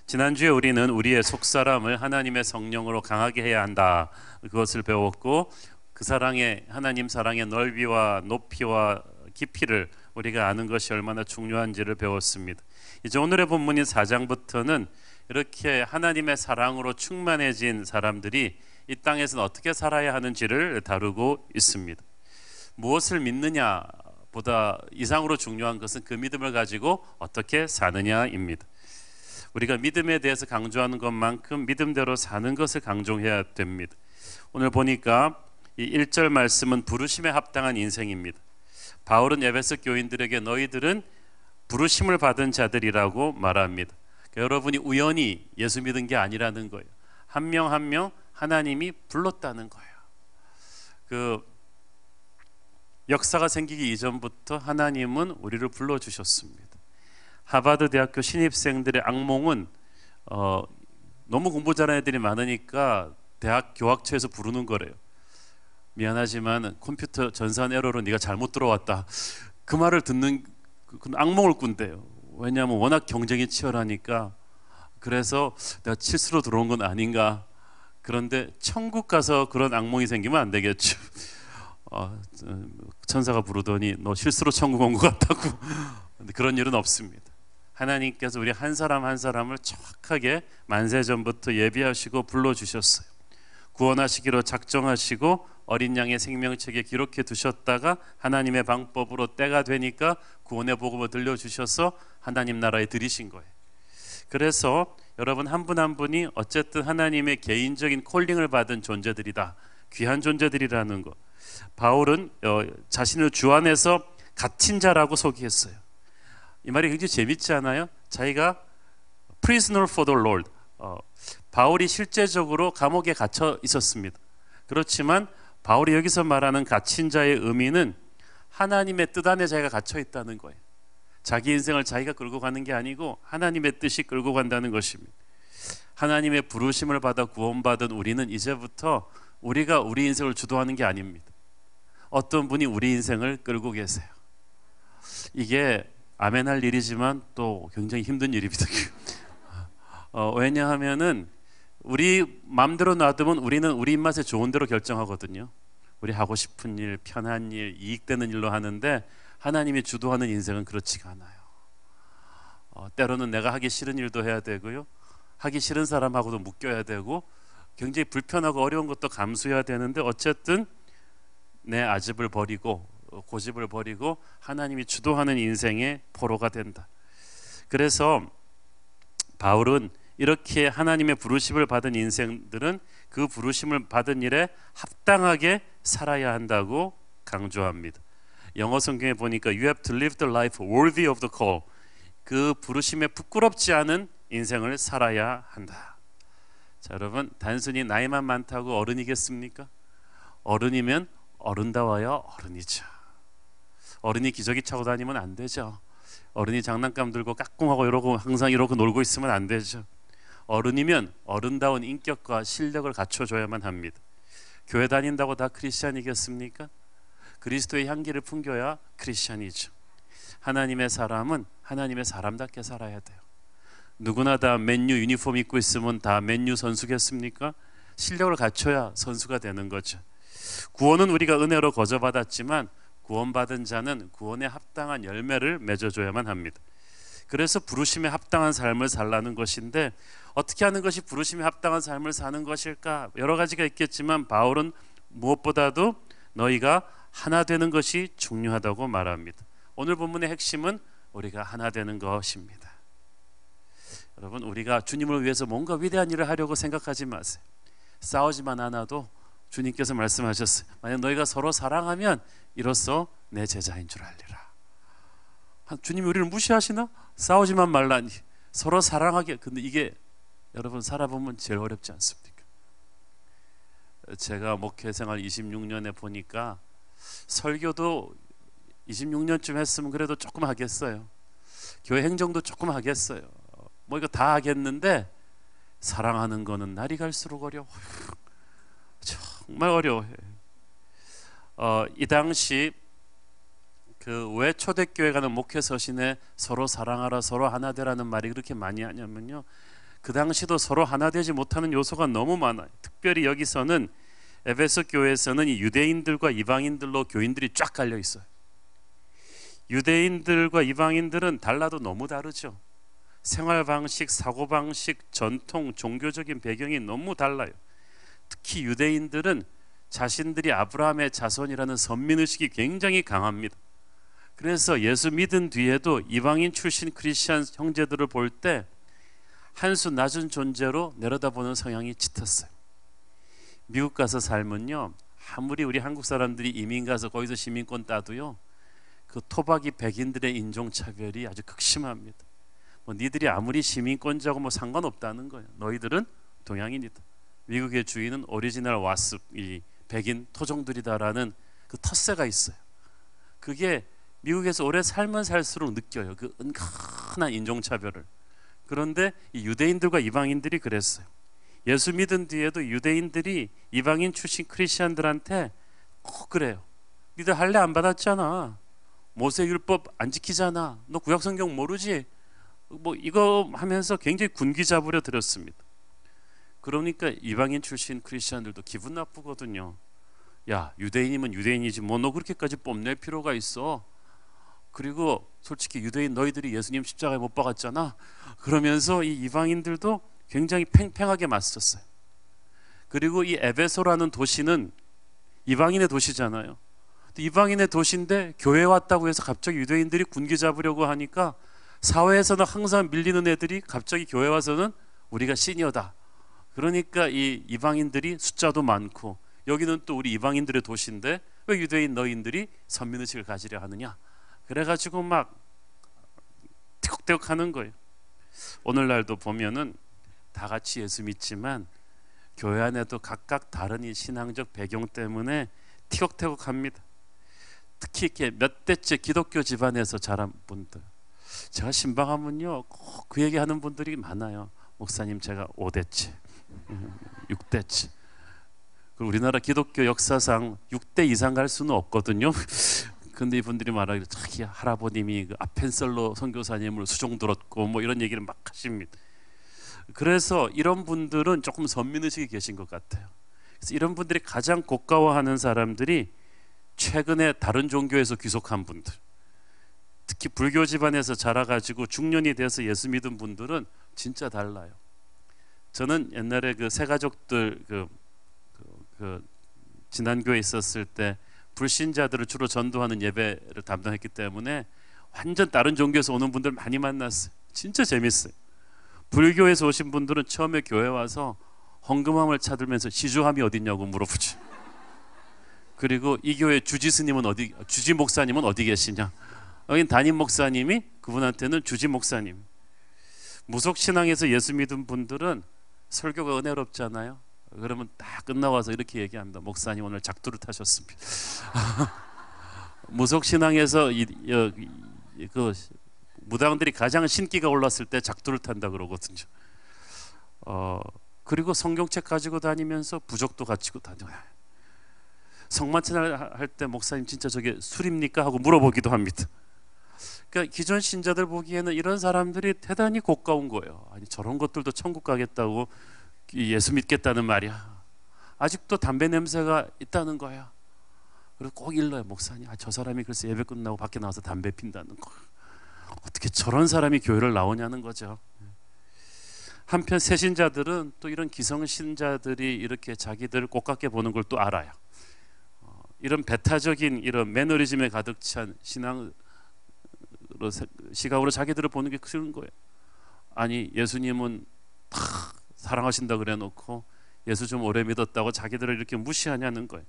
지난주에 우리는 우리의 속사람을 하나님의 성령으로 강하게 해야 한다, 그것을 배웠고, 그 사랑의, 하나님 사랑의 넓이와 높이와 깊이를 우리가 아는 것이 얼마나 중요한지를 배웠습니다. 이제 오늘의 본문인 4장부터는 이렇게 하나님의 사랑으로 충만해진 사람들이 이 땅에서는 어떻게 살아야 하는지를 다루고 있습니다. 무엇을 믿느냐 보다 이상으로 중요한 것은 그 믿음을 가지고 어떻게 사느냐입니다. 우리가 믿음에 대해서 강조하는 것만큼 믿음대로 사는 것을 강조해야 됩니다. 오늘 보니까 이 1절 말씀은 부르심에 합당한 인생입니다. 바울은 에베소 교인들에게 너희들은 부르심을 받은 자들이라고 말합니다. 그러니까 여러분이 우연히 예수 믿은 게 아니라는 거예요. 한 명 한 명 하나님이 불렀다는 거예요. 그 역사가 생기기 이전부터 하나님은 우리를 불러주셨습니다. 하버드 대학교 신입생들의 악몽은 너무 공부 잘하는 애들이 많으니까 대학 교학처에서 부르는 거래요. 미안하지만 컴퓨터 전산 에러로 네가 잘못 들어왔다, 그 말을 듣는 그 악몽을 꾼대요. 왜냐하면 워낙 경쟁이 치열하니까. 그래서 내가 실수로 들어온 건 아닌가. 그런데 천국 가서 그런 악몽이 생기면 안 되겠죠. 천사가 부르더니 너 실수로 천국 온 것 같다고. 근데 그런 일은 없습니다. 하나님께서 우리 한 사람 한 사람을 정확하게 만세전부터 예비하시고 불러주셨어요. 구원하시기로 작정하시고 어린 양의 생명책에 기록해 두셨다가 하나님의 방법으로 때가 되니까 구원의 복음을 들려주셔서 하나님 나라에 들이신 거예요. 그래서 여러분 한 분 한 분이 어쨌든 하나님의 개인적인 콜링을 받은 존재들이다, 귀한 존재들이라는 것. 바울은 자신을 주 안에서 갇힌 자라고 소개했어요. 이 말이 굉장히 재밌지 않아요? 자기가 prisoner for the Lord, 바울이 실제적으로 감옥에 갇혀 있었습니다. 그렇지만 바울이 여기서 말하는 갇힌 자의 의미는 하나님의 뜻 안에 자기가 갇혀 있다는 거예요. 자기 인생을 자기가 끌고 가는 게 아니고 하나님의 뜻이 끌고 간다는 것입니다. 하나님의 부르심을 받아 구원받은 우리는 이제부터 우리가 우리 인생을 주도하는 게 아닙니다. 어떤 분이 우리 인생을 끌고 계세요. 이게 아멘할 일이지만 또 굉장히 힘든 일입니다. 왜냐하면은 우리 마음대로 놔두면 우리는 우리 입맛에 좋은 대로 결정하거든요. 우리 하고 싶은 일, 편한 일, 이익되는 일로 하는데 하나님이 주도하는 인생은 그렇지가 않아요. 때로는 내가 하기 싫은 일도 해야 되고요, 하기 싫은 사람하고도 묶여야 되고 굉장히 불편하고 어려운 것도 감수해야 되는데 어쨌든 내 아집을 버리고 고집을 버리고 하나님이 주도하는 인생의 포로가 된다. 그래서 바울은 이렇게 하나님의 부르심을 받은 인생들은 그 부르심을 받은 일에 합당하게 살아야 한다고 강조합니다. 영어 성경에 보니까 You have to live the life worthy of the call. 그 부르심에 부끄럽지 않은 인생을 살아야 한다. 자, 여러분, 단순히 나이만 많다고 어른이겠습니까? 어른이면 어른다워야 어른이죠. 어른이 기저귀 차고 다니면 안 되죠. 어른이 장난감 들고 까꿍하고 이러고 항상 이러고 놀고 있으면 안 되죠. 어른이면 어른다운 인격과 실력을 갖춰줘야만 합니다. 교회 다닌다고 다 크리스찬이겠습니까? 그리스도의 향기를 풍겨야 크리스찬이죠. 하나님의 사람은 하나님의 사람답게 살아야 돼요. 누구나 다 맨유 유니폼 입고 있으면 다 맨유 선수겠습니까? 실력을 갖춰야 선수가 되는 거죠. 구원은 우리가 은혜로 거저받았지만 구원받은 자는 구원에 합당한 열매를 맺어줘야만 합니다. 그래서 부르심에 합당한 삶을 살라는 것인데 어떻게 하는 것이 부르심에 합당한 삶을 사는 것일까? 여러 가지가 있겠지만 바울은 무엇보다도 너희가 하나 되는 것이 중요하다고 말합니다. 오늘 본문의 핵심은 우리가 하나 되는 것입니다. 여러분, 우리가 주님을 위해서 뭔가 위대한 일을 하려고 생각하지 마세요. 싸우지만 않아도 주님께서 말씀하셨어요. 만약 너희가 서로 사랑하면 이로써 내 제자인 줄 알리라. 주님이 우리를 무시하시나? 싸우지만 말라니. 서로 사랑하게. 근데 이게 여러분 살아보면 제일 어렵지 않습니까? 제가 목회생활 26년에 보니까 설교도 26년쯤 했으면 그래도 조금 하겠어요. 교회 행정도 조금 하겠어요. 뭐 이거 다 하겠는데 사랑하는 거는 날이 갈수록 어려워요. 정말 어려워요. 이 당시 그 왜 초대교회 가는 목회 서신에 서로 사랑하라, 서로 하나 되라는 말이 그렇게 많이 하냐면요, 그 당시도 서로 하나 되지 못하는 요소가 너무 많아요. 특별히 여기서는 에베소 교회에서는 이 유대인들과 이방인들로 교인들이 쫙 갈려 있어요. 유대인들과 이방인들은 달라도 너무 다르죠. 생활 방식, 사고 방식, 전통, 종교적인 배경이 너무 달라요. 특히 유대인들은 자신들이 아브라함의 자손이라는 선민의식이 굉장히 강합니다. 그래서 예수 믿은 뒤에도 이방인 출신 크리스찬 형제들을 볼 때 한 수 낮은 존재로 내려다보는 성향이 짙었어요. 미국 가서 살면요, 아무리 우리 한국 사람들이 이민 가서 거기서 시민권 따도요, 그 토박이 백인들의 인종차별이 아주 극심합니다. 뭐 니들이 아무리 시민권자고 뭐 상관없다는 거예요. 너희들은 동양인이다. 미국의 주인은 오리지널 와습, 이 백인 토종들이다라는 그 텃세가 있어요. 그게 미국에서 오래 살면 살수록 느껴요. 그 은근한 인종차별을. 그런데 이 유대인들과 이방인들이 그랬어요. 예수 믿은 뒤에도 유대인들이 이방인 출신 크리스천들한테 꼭 그래요. 니들 할례 안 받았잖아. 모세율법 안 지키잖아. 너 구약성경 모르지? 뭐 이거 하면서 굉장히 군기 잡으려 들었습니다. 그러니까 이방인 출신 크리스천들도 기분 나쁘거든요. 야, 유대인이면 유대인이지 뭐 너 그렇게까지 뽐낼 필요가 있어. 그리고 솔직히 유대인 너희들이 예수님 십자가에 못 박았잖아. 그러면서 이 이방인들도 굉장히 팽팽하게 맞섰어요. 그리고 이 에베소라는 도시는 이방인의 도시잖아요. 이방인의 도시인데 교회에 왔다고 해서 갑자기 유대인들이 군기 잡으려고 하니까 사회에서는 항상 밀리는 애들이 갑자기 교회 와서는 우리가 시니어다. 그러니까 이 이방인들이 숫자도 많고 여기는 또 우리 이방인들의 도시인데 왜 유대인 너희들이 선민의식을 가지려 하느냐. 그래가지고 막 티격태격 하는 거예요. 오늘날도 보면은 다 같이 예수 믿지만 교회 안에도 각각 다른 이 신앙적 배경 때문에 티격태격합니다. 특히 이렇게 몇 대째 기독교 집안에서 자란 분들, 제가 신방하면요 꼭 그 얘기하는 분들이 많아요. 목사님 제가 5대째 6대째. 그리고 우리나라 기독교 역사상 6대 이상 갈 수는 없거든요. 근데 이분들이 말하기를 자기 할아버님이 그 아펜셀로 선교사님을 수종 들었고 뭐 이런 얘기를 막 하십니다. 그래서 이런 분들은 조금 선민의식이 계신 것 같아요. 그래서 이런 분들이 가장 고가워하는 사람들이 최근에 다른 종교에서 귀속한 분들, 특히 불교 집안에서 자라가지고 중년이 돼서 예수 믿은 분들은 진짜 달라요. 저는 옛날에 그 새가족들 진안교에 있었을 때 불신자들을 주로 전도하는 예배를 담당했기 때문에 완전 다른 종교에서 오는 분들 많이 만났어요. 진짜 재밌어요. 불교에서 오신 분들은 처음에 교회 와서 헌금함을 찾으면서 시주함이 어딨냐고 물어보죠. 그리고 이 교회 주지 목사님은 어디 계시냐. 여긴 담임 목사님이 그분한테는 주지 목사님. 무속신앙에서 예수 믿은 분들은 설교가 은혜롭잖아요. 그러면 딱 끝나고 와서 이렇게 얘기합니다. 목사님 오늘 작두를 타셨습니다. 무속신앙에서 그 무당들이 가장 신기가 올랐을 때 작두를 탄다 그러거든요. 그리고 성경책 가지고 다니면서 부적도 가지고 다녀요. 성만찬 할 때 목사님 진짜 저게 술입니까? 하고 물어보기도 합니다. 그러니까 기존 신자들 보기에는 이런 사람들이 대단히 고가운 거예요. 아니 저런 것들도 천국 가겠다고 예수 믿겠다는 말이야. 아직도 담배 냄새가 있다는 거야. 그리고 꼭 일러요. 목사님 저 사람이 글쎄 예배 끝나고 밖에 나와서 담배 핀다는 거. 어떻게 저런 사람이 교회를 나오냐는 거죠. 한편 새신자들은 또 이런 기성신자들이 이렇게 자기들을 꽃같게 보는 걸 또 알아요. 이런 배타적인 이런 매너리즘에 가득 찬 시각으로 자기들을 보는 게 그런 거예요. 아니 예수님은 다 사랑하신다 그래 놓고 예수 좀 오래 믿었다고 자기들을 이렇게 무시하냐는 거예요.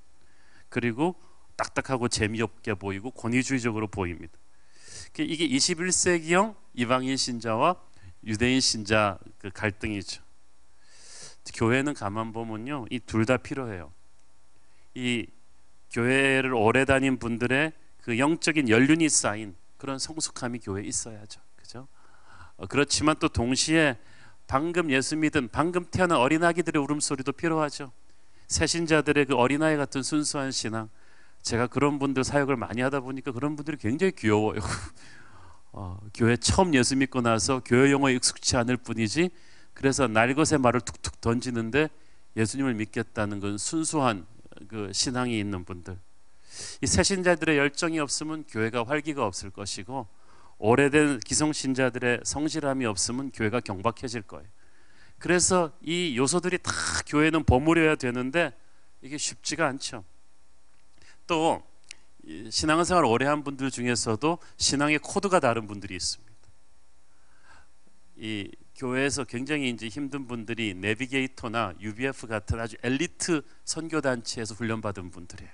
그리고 딱딱하고 재미없게 보이고 권위주의적으로 보입니다. 이게 21세기형 이방인 신자와 유대인 신자 그 갈등이죠. 교회는 가만 보면요, 이 둘 다 필요해요. 이 교회를 오래 다닌 분들의 그 영적인 연륜이 쌓인 그런 성숙함이 교회에 있어야죠. 그죠? 그렇지만 또 동시에 방금 예수 믿은 방금 태어난 어린아기들의 울음소리도 필요하죠. 새신자들의 그 어린아이 같은 순수한 신앙. 제가 그런 분들 사역을 많이 하다 보니까 그런 분들이 굉장히 귀여워요. 교회 처음 예수 믿고 나서 교회 용어에 익숙치 않을 뿐이지 그래서 날것의 말을 툭툭 던지는데 예수님을 믿겠다는 건 순수한 그 신앙이 있는 분들, 이 새신자들의 열정이 없으면 교회가 활기가 없을 것이고, 오래된 기성신자들의 성실함이 없으면 교회가 경박해질 거예요. 그래서 이 요소들이 다 교회는 버무려야 되는데 이게 쉽지가 않죠. 또 신앙생활 오래 한 분들 중에서도 신앙의 코드가 다른 분들이 있습니다. 이 교회에서 굉장히 이제 힘든 분들이 내비게이터나 UBF 같은 아주 엘리트 선교 단체에서 훈련받은 분들이에요.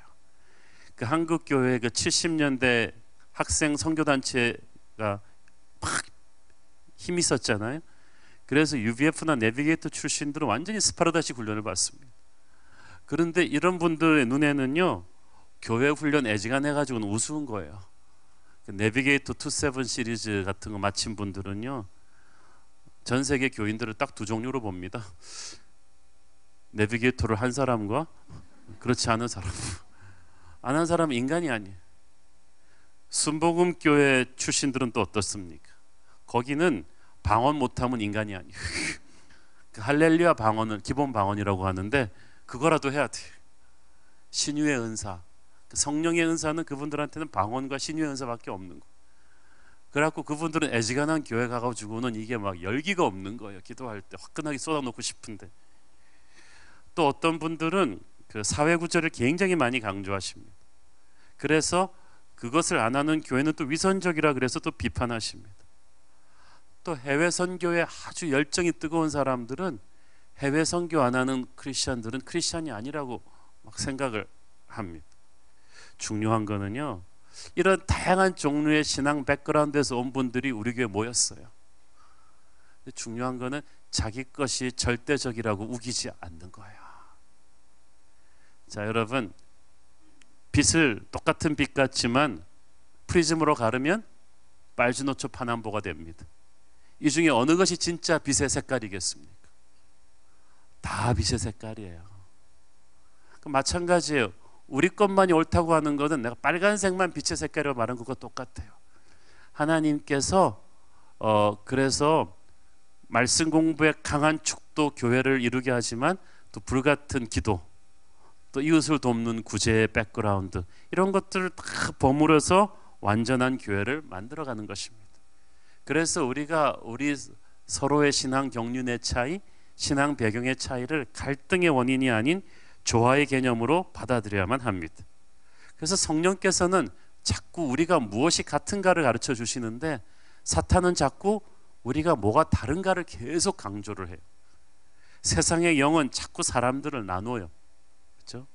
그 한국 교회 그 70년대 학생 선교 단체가 막 힘이 있었잖아요. 그래서 UBF나 내비게이터 출신들은 완전히 스파르타식 훈련을 받습니다. 그런데 이런 분들의 눈에는요, 교회 훈련 애지간해가지고는 우스운 거예요. 그 내비게이터 27 시리즈 같은 거 마친 분들은요, 전 세계 교인들을 딱 두 종류로 봅니다. 내비게이터를 한 사람과 그렇지 않은 사람. 안 한 사람은 인간이 아니에요. 순복음교회 출신들은 또 어떻습니까? 거기는 방언 못하면 인간이 아니에요. 그 할렐루야 방언은 기본 방언이라고 하는데 그거라도 해야 돼요. 신유의 은사, 성령의 은사는 그분들한테는 방언과 신유의 은사밖에 없는 거. 그래갖고 그분들은 애지간한 교회 가가지고는 이게 막 열기가 없는 거예요. 기도할 때 화끈하게 쏟아놓고 싶은데. 또 어떤 분들은 그 사회 구조를 굉장히 많이 강조하십니다. 그래서 그것을 안 하는 교회는 또 위선적이라 그래서 또 비판하십니다. 또 해외 선교에 아주 열정이 뜨거운 사람들은 해외 선교 안 하는 크리스천들은 크리스천이 아니라고 막 생각을 합니다. 중요한 거는요, 이런 다양한 종류의 신앙 백그라운드에서 온 분들이 우리 교회에 모였어요. 중요한 거는 자기 것이 절대적이라고 우기지 않는 거예요. 자, 여러분, 빛을 똑같은 빛 같지만 프리즘으로 가르면 빨주노초 파남보가 됩니다. 이 중에 어느 것이 진짜 빛의 색깔이겠습니까? 다 빛의 색깔이에요. 마찬가지예요. 우리 것만이 옳다고 하는 것은 내가 빨간색만 빛의 색깔이라고 말하는 것과 똑같아요. 하나님께서 그래서 말씀 공부에 강한 축도 교회를 이루게 하지만 또 불같은 기도, 또 이웃을 돕는 구제의 백그라운드, 이런 것들을 다 버무려서 완전한 교회를 만들어가는 것입니다. 그래서 우리가 우리 서로의 신앙 경륜의 차이, 신앙 배경의 차이를 갈등의 원인이 아닌 조화의 개념으로 받아들여야만 합니다. 그래서 성령께서는 자꾸 우리가 무엇이 같은가를 가르쳐 주시는데, 사탄은 자꾸 우리가 뭐가 다른가를 계속 강조를 해요. 세상의 영은 자꾸 사람들을 나눠요. 그렇죠?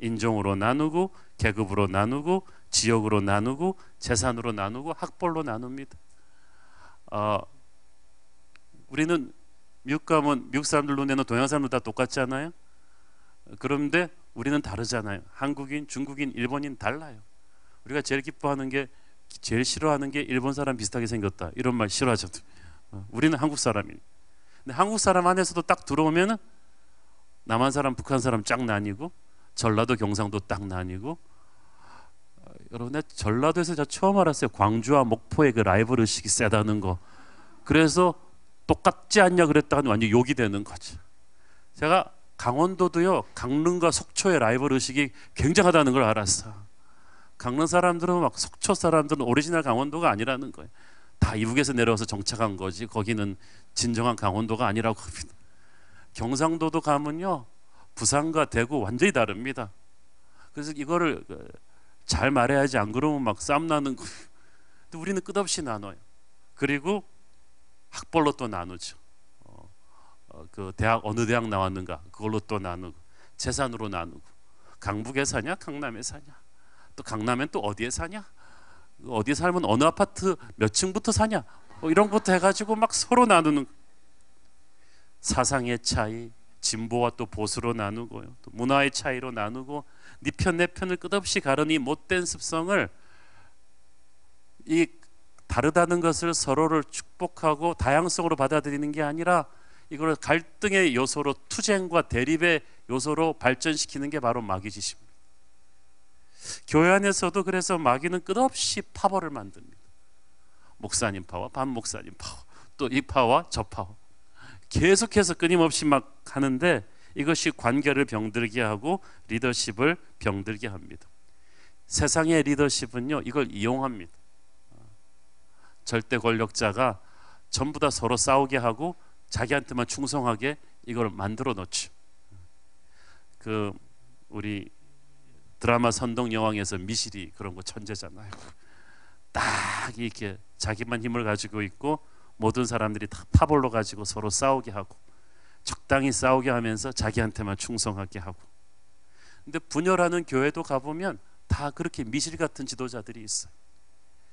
인종으로 나누고, 계급으로 나누고, 지역으로 나누고, 재산으로 나누고, 학벌로 나눕니다. 우리는 미국 가면 미국 사람들 눈에는 동양 사람들 다 똑같지 않아요? 그런데 우리는 다르잖아요. 한국인, 중국인, 일본인 달라요. 우리가 제일 기뻐하는 게, 제일 싫어하는 게 일본 사람 비슷하게 생겼다, 이런 말 싫어하죠. 우리는 한국 사람이에요. 근데 한국 사람 안에서도 딱 들어오면 남한 사람, 북한 사람 쫙 나뉘고, 전라도, 경상도 딱 나뉘고. 여러분, 전라도에서 제가 처음 알았어요. 광주와 목포의 그 라이벌 의식이 세다는 거. 그래서 똑같지 않냐 그랬다가 완전 욕이 되는 거죠. 제가 강원도도요, 강릉과 속초의 라이벌 의식이 굉장하다는 걸 알았어. 강릉 사람들은 막 속초 사람들은 오리지널 강원도가 아니라는 거예요. 다 이북에서 내려와서 정착한 거지 거기는 진정한 강원도가 아니라고 합니다. 경상도도 가면요, 부산과 대구 완전히 다릅니다. 그래서 이거를 잘 말해야지, 안 그러면 막 싸움 나는 거예요. 근데 우리는 끝없이 나눠요. 그리고 학벌로 또 나누죠. 그 대학, 어느 대학 나왔는가 그걸로 또 나누고, 재산으로 나누고, 강북에 사냐 강남에 사냐, 또 강남엔 또 어디에 사냐, 어디에 살면 어느 아파트 몇 층부터 사냐, 이런 것부터 해가지고 막 서로 나누는. 사상의 차이, 진보와 또 보수로 나누고요, 또 문화의 차이로 나누고, 네 편 내 편을 끝없이 가르니 못된 습성을, 이 다르다는 것을 서로를 축복하고 다양성으로 받아들이는 게 아니라 이걸 갈등의 요소로, 투쟁과 대립의 요소로 발전시키는 게 바로 마귀 짓입니다. 교회 안에서도 그래서 마귀는 끝없이 파벌을 만듭니다. 목사님 파워, 반 목사님 파워, 또 이 파워와 저 파워. 계속해서 끊임없이 막 하는데 이것이 관계를 병들게 하고 리더십을 병들게 합니다. 세상의 리더십은요, 이걸 이용합니다. 절대 권력자가 전부 다 서로 싸우게 하고 자기한테만 충성하게 이걸 만들어 놓죠. 그 우리 드라마 선덕여왕에서 미실이 그런 거 천재잖아요. 딱 이렇게 자기만 힘을 가지고 있고 모든 사람들이 다 파벌로 가지고 서로 싸우게 하고 적당히 싸우게 하면서 자기한테만 충성하게 하고. 근데 분열하는 교회도 가보면 다 그렇게 미실 같은 지도자들이 있어요.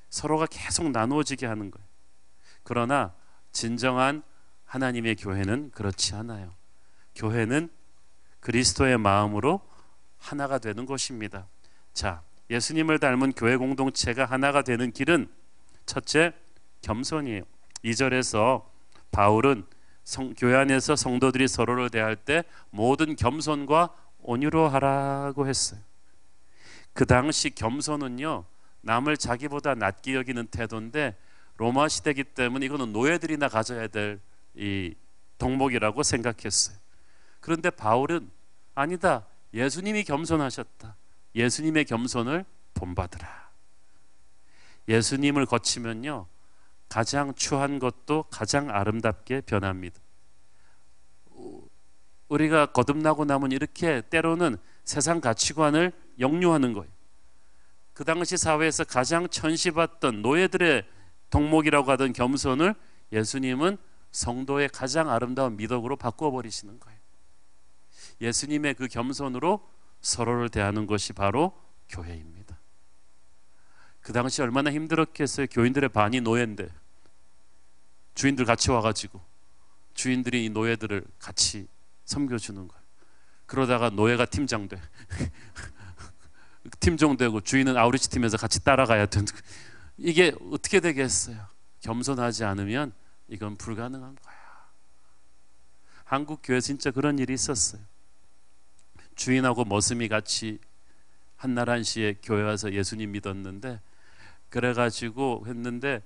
서로가 계속 나누어지게 하는 거예요. 그러나 진정한 하나님의 교회는 그렇지 않아요. 교회는 그리스도의 마음으로 하나가 되는 것입니다. 자, 예수님을 닮은 교회 공동체가 하나가 되는 길은 첫째, 겸손이에요. 2절에서 바울은 교회 안에서 성도들이 서로를 대할 때 모든 겸손과 온유로 하라고 했어요. 그 당시 겸손은요, 남을 자기보다 낮게 여기는 태도인데 로마 시대이기 때문에 이거는 노예들이나 가져야 될 이 덕목이라고 생각했어요. 그런데 바울은 아니다, 예수님이 겸손하셨다. 예수님의 겸손을 본받으라. 예수님을 거치면요, 가장 추한 것도 가장 아름답게 변합니다. 우리가 거듭나고 나면 이렇게 때로는 세상 가치관을 역류하는 거예요. 그 당시 사회에서 가장 천시받던 노예들의 덕목이라고 하던 겸손을 예수님은 성도의 가장 아름다운 미덕으로 바꿔버리시는 거예요. 예수님의 그 겸손으로 서로를 대하는 것이 바로 교회입니다. 그 당시 얼마나 힘들었겠어요. 교인들의 반이 노예인데 주인들 같이 와가지고 주인들이 이 노예들을 같이 섬겨주는 거예요. 그러다가 노예가 팀장 돼. 팀장 되고 주인은 아우리치 팀에서 같이 따라가야 되는. 이게 어떻게 되겠어요? 겸손하지 않으면 이건 불가능한 거야. 한국 교회 진짜 그런 일이 있었어요. 주인하고 머슴이 같이 한날 한시에 교회 와서 예수님 믿었는데, 그래가지고 했는데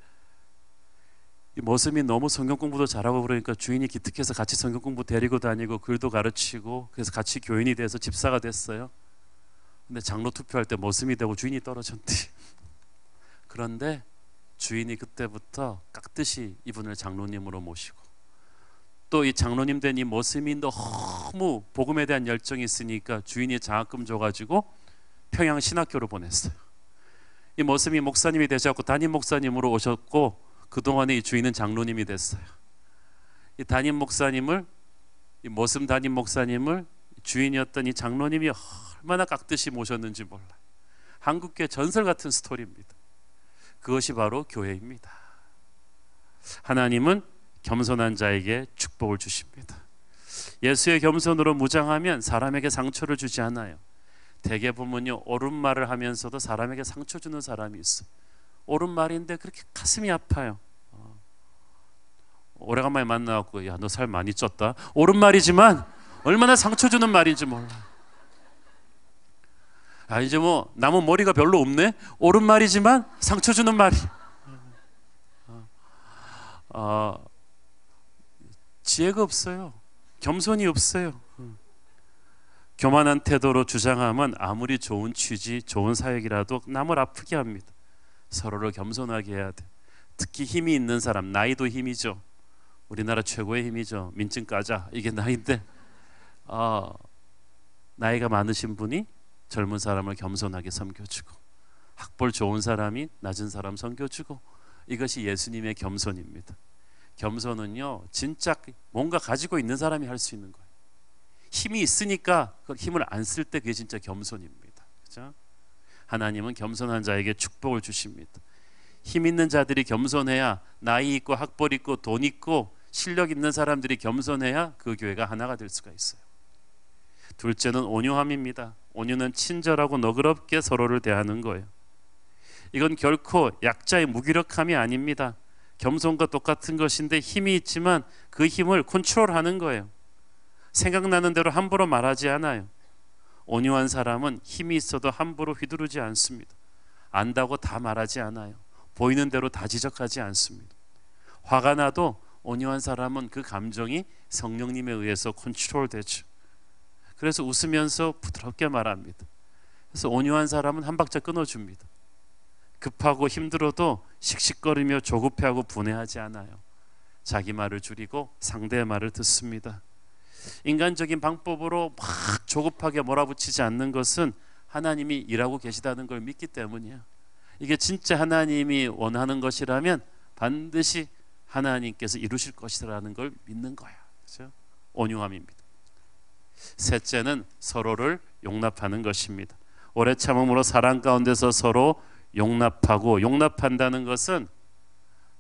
이 머슴이 너무 성경 공부도 잘하고 그러니까 주인이 기특해서 같이 성경 공부 데리고 다니고 글도 가르치고, 그래서 같이 교인이 돼서 집사가 됐어요. 근데 장로 투표할 때 머슴이 되고 주인이 떨어졌대. 그런데 주인이 그때부터 깍듯이 이분을 장로님으로 모시고, 또 이 장로님 된 이 머슴이 너무 복음에 대한 열정이 있으니까 주인이 장학금 줘가지고 평양 신학교로 보냈어요. 이 머슴이 목사님이 되셔서 담임 목사님으로 오셨고, 그동안에 이 주인은 장로님이 됐어요. 이 담임 목사님을, 이 머슴 담임 목사님을 주인이었던 이 장로님이 얼마나 깍듯이 모셨는지 몰라요. 한국교회 전설 같은 스토리입니다. 그것이 바로 교회입니다. 하나님은 겸손한 자에게 축복을 주십니다. 예수의 겸손으로 무장하면 사람에게 상처를 주지 않아요. 대개 보면요, 옳은 말을 하면서도 사람에게 상처 주는 사람이 있어요. 옳은 말인데 그렇게 가슴이 아파요. 오래간만에 만나갖고 야, 너 살 많이 쪘다. 옳은 말이지만 얼마나 상처 주는 말인지 몰라. 아, 이제 뭐 남은 머리가 별로 없네. 옳은 말이지만 상처 주는 말이. 지혜가 없어요. 겸손이 없어요. 교만한 태도로 주장하면 아무리 좋은 취지, 좋은 사역이라도 남을 아프게 합니다. 서로를 겸손하게 해야 돼. 특히 힘이 있는 사람, 나이도 힘이죠. 우리나라 최고의 힘이죠. 민증 까자, 이게 나이인데 나이가 많으신 분이 젊은 사람을 겸손하게 섬겨주고, 학벌 좋은 사람이 낮은 사람 섬겨주고, 이것이 예수님의 겸손입니다. 겸손은요, 진짜 뭔가 가지고 있는 사람이 할 수 있는 거예요. 힘이 있으니까 그 힘을 안 쓸 때 그게 진짜 겸손입니다. 그렇죠? 하나님은 겸손한 자에게 축복을 주십니다. 힘 있는 자들이 겸손해야, 나이 있고 학벌 있고 돈 있고 실력 있는 사람들이 겸손해야 그 교회가 하나가 될 수가 있어요. 둘째는 온유함입니다. 온유는 친절하고 너그럽게 서로를 대하는 거예요. 이건 결코 약자의 무기력함이 아닙니다. 겸손과 똑같은 것인데 힘이 있지만 그 힘을 컨트롤하는 거예요. 생각나는 대로 함부로 말하지 않아요. 온유한 사람은 힘이 있어도 함부로 휘두르지 않습니다. 안다고 다 말하지 않아요. 보이는 대로 다 지적하지 않습니다. 화가 나도 온유한 사람은 그 감정이 성령님에 의해서 컨트롤되죠. 그래서 웃으면서 부드럽게 말합니다. 그래서 온유한 사람은 한 박자 끊어줍니다. 급하고 힘들어도 씩씩거리며 조급해하고 분해하지 않아요. 자기 말을 줄이고 상대의 말을 듣습니다. 인간적인 방법으로 막 조급하게 몰아붙이지 않는 것은 하나님이 일하고 계시다는 걸 믿기 때문이에요. 이게 진짜 하나님이 원하는 것이라면 반드시 하나님께서 이루실 것이라는 걸 믿는 거야. 그렇죠? 온유함입니다. 셋째는 서로를 용납하는 것입니다. 오래 참음으로 사랑 가운데서 서로 용납하고, 용납한다는 것은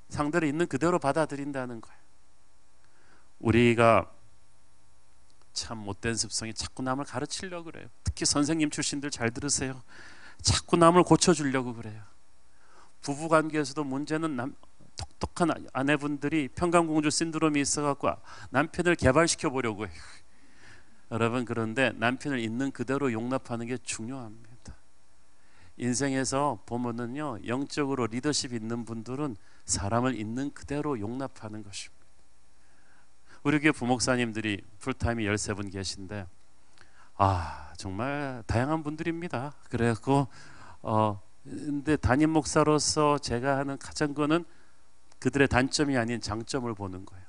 상대를 있는 그대로 받아들인다는 거예요. 우리가 참 못된 습성이 자꾸 남을 가르치려고 그래요. 특히 선생님 출신들 잘 들으세요. 자꾸 남을 고쳐주려고 그래요. 부부관계에서도 문제는 똑똑한 아내분들이 평강공주 신드롬이 있어갖고 남편을 개발시켜 보려고 해요. 여러분, 그런데 남편을 있는 그대로 용납하는 게 중요합니다. 인생에서 보면은요, 영적으로 리더십 있는 분들은 사람을 있는 그대로 용납하는 것입니다. 우리 교회 부목사님들이 풀타임이 13분 계신데 정말 다양한 분들입니다. 그래갖고 근데 담임 목사로서 제가 하는 가장 거는 그들의 단점이 아닌 장점을 보는 거예요.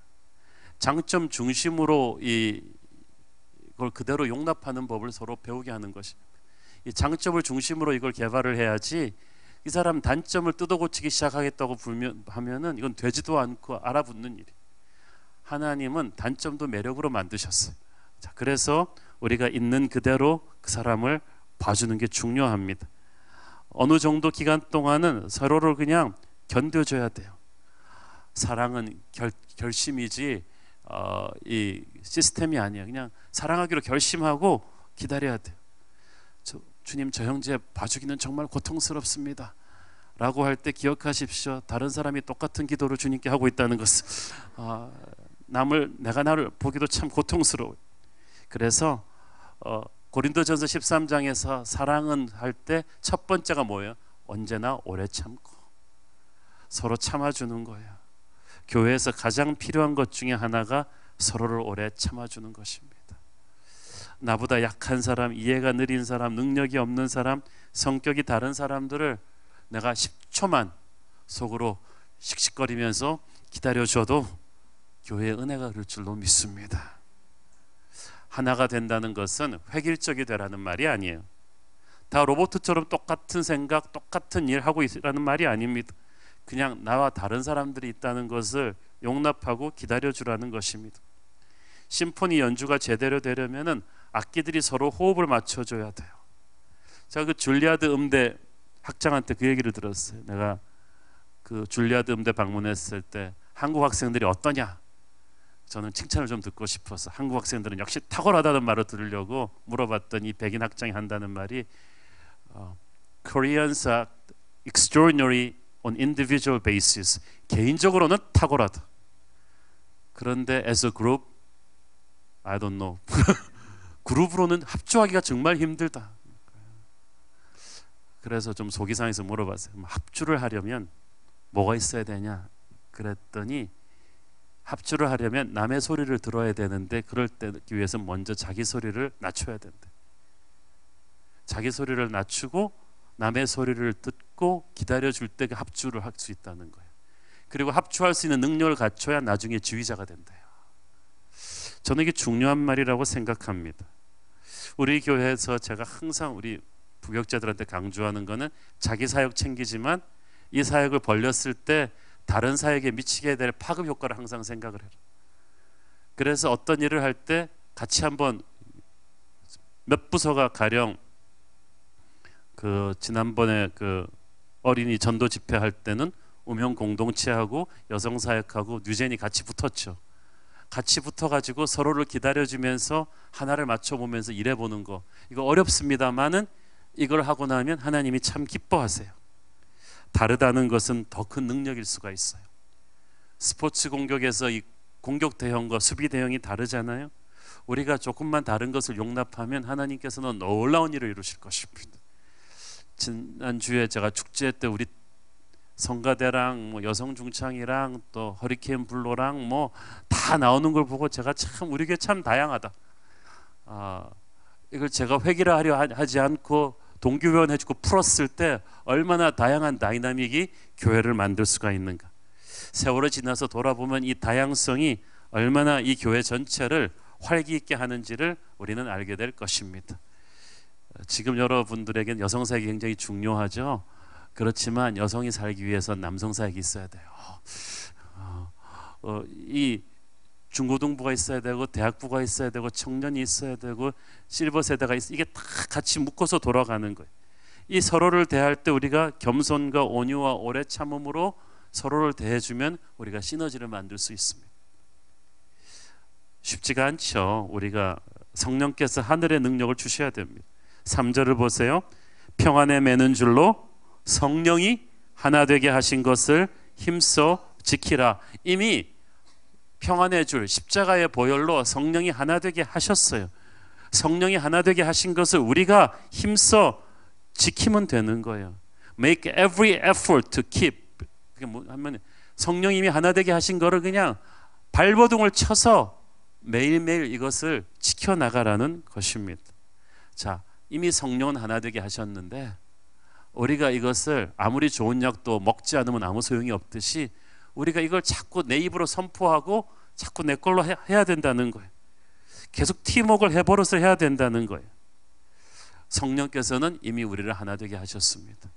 장점 중심으로 이걸 그대로 용납하는 법을 서로 배우게 하는 것입니다. 이 장점을 중심으로 이걸 개발을 해야지, 이 사람 단점을 뜯어고치기 시작하겠다고 하면은 이건 되지도 않고 알아붙는 일이. 하나님은 단점도 매력으로 만드셨어요. 자, 그래서 우리가 있는 그대로 그 사람을 봐주는 게 중요합니다. 어느 정도 기간 동안은 서로를 그냥 견뎌줘야 돼요. 사랑은 결심이지 이 시스템이 아니에요. 그냥 사랑하기로 결심하고 기다려야 돼요. 주님, 저 형제 봐주기는 정말 고통스럽습니다 라고 할 때 기억하십시오. 다른 사람이 똑같은 기도를 주님께 하고 있다는 것을. 내가 나를 보기도 참 고통스러워요. 그래서 고린도전서 13장에서 사랑은 할 때 첫 번째가 뭐예요? 언제나 오래 참고 서로 참아주는 거예요. 교회에서 가장 필요한 것 중에 하나가 서로를 오래 참아주는 것입니다. 나보다 약한 사람, 이해가 느린 사람, 능력이 없는 사람, 성격이 다른 사람들을 내가 10초만 속으로 씩씩거리면서 기다려줘도 교회의 은혜가 그럴 줄로 믿습니다. 하나가 된다는 것은 획일적이 되라는 말이 아니에요. 다 로봇처럼 똑같은 생각, 똑같은 일 하고 있으라는 말이 아닙니다. 그냥 나와 다른 사람들이 있다는 것을 용납하고 기다려주라는 것입니다. 심포니 연주가 제대로 되려면은 악기들이 서로 호흡을 맞춰줘야 돼요. 제가 그 줄리아드 음대 학장한테 그 얘기를 들었어요. 내가 그 줄리아드 음대 방문했을 때 한국 학생들이 어떠냐? 저는 칭찬을 좀 듣고 싶어서 한국 학생들은 역시 탁월하다는 말을 들으려고 물어봤더니 백인 학장이 한다는 말이 Koreans are extraordinary on individual basis. 개인적으로는 탁월하다. 그런데 as a group, I don't know. 그룹으로는 합주하기가 정말 힘들다. 그래서 좀 속이 상해서 물어봤어요. 합주를 하려면 뭐가 있어야 되냐? 그랬더니 합주를 하려면 남의 소리를 들어야 되는데 그럴 때 위해서 먼저 자기 소리를 낮춰야 된대. 자기 소리를 낮추고 남의 소리를 듣고 기다려줄 때 합주를 할 수 있다는 거예요. 그리고 합주할 수 있는 능력을 갖춰야 나중에 지휘자가 된대요. 저는 이게 중요한 말이라고 생각합니다. 우리 교회에서 제가 항상 우리 부역자들한테 강조하는 거는 자기 사역 챙기지만 이 사역을 벌렸을 때 다른 사역에 미치게 될 파급 효과를 항상 생각을 해요. 그래서 어떤 일을 할 때 같이 한번 몇 부서가 가령 그 지난번에 그 어린이 전도 집회 할 때는 우명 공동체하고 여성 사역하고 뉴젠이 같이 붙었죠. 같이 붙어가지고 서로를 기다려주면서 하나를 맞춰보면서 일해보는 거, 이거 어렵습니다만은 이걸 하고 나면 하나님이 참 기뻐하세요. 다르다는 것은 더 큰 능력일 수가 있어요. 스포츠 공격에서 이 공격 대형과 수비 대형이 다르잖아요. 우리가 조금만 다른 것을 용납하면 하나님께서는 놀라운 일을 이루실 것입니다. 지난주에 제가 축제 때 우리 성가대랑 뭐 여성 중창이랑 또 허리케인 블루랑 뭐 다 나오는 걸 보고 제가 참 우리 교회 참 다양하다. 이걸 제가 회개를 하려 하지 않고 동기부여 해주고 풀었을 때 얼마나 다양한 다이나믹이 교회를 만들 수가 있는가. 세월이 지나서 돌아보면 이 다양성이 얼마나 이 교회 전체를 활기 있게 하는지를 우리는 알게 될 것입니다. 지금 여러분들에게는 여성 사역이 굉장히 중요하죠. 그렇지만 여성이 살기 위해서 남성 사역이 있어야 돼요. 이 중고등부가 있어야 되고 대학부가 있어야 되고 청년이 있어야 되고 실버 세대가 이게 다 같이 묶어서 돌아가는 거예요. 이 서로를 대할 때 우리가 겸손과 온유와 오래 참음으로 서로를 대해주면 우리가 시너지를 만들 수 있습니다. 쉽지가 않죠. 우리가 성령께서 하늘의 능력을 주셔야 됩니다. 3절을 보세요. 평안에 매는 줄로 성령이 하나 되게 하신 것을 힘써 지키라. 이미 평안의 줄 십자가의 보혈로 성령이 하나 되게 하셨어요. 성령이 하나 되게 하신 것을 우리가 힘써 지키면 되는 거예요. Make every effort to keep. 그게 뭐 하면 성령이 이미 하나 되게 하신 거를 그냥 발버둥을 쳐서 매일매일 이것을 지켜나가라는 것입니다. 자, 이미 성령은 하나 되게 하셨는데 우리가 이것을 아무리 좋은 약도 먹지 않으면 아무 소용이 없듯이 우리가 이걸 자꾸 내 입으로 선포하고 자꾸 내 걸로 해야 된다는 거예요. 계속 팀워크를 해버릇을 해야 된다는 거예요. 성령께서는 이미 우리를 하나 되게 하셨습니다.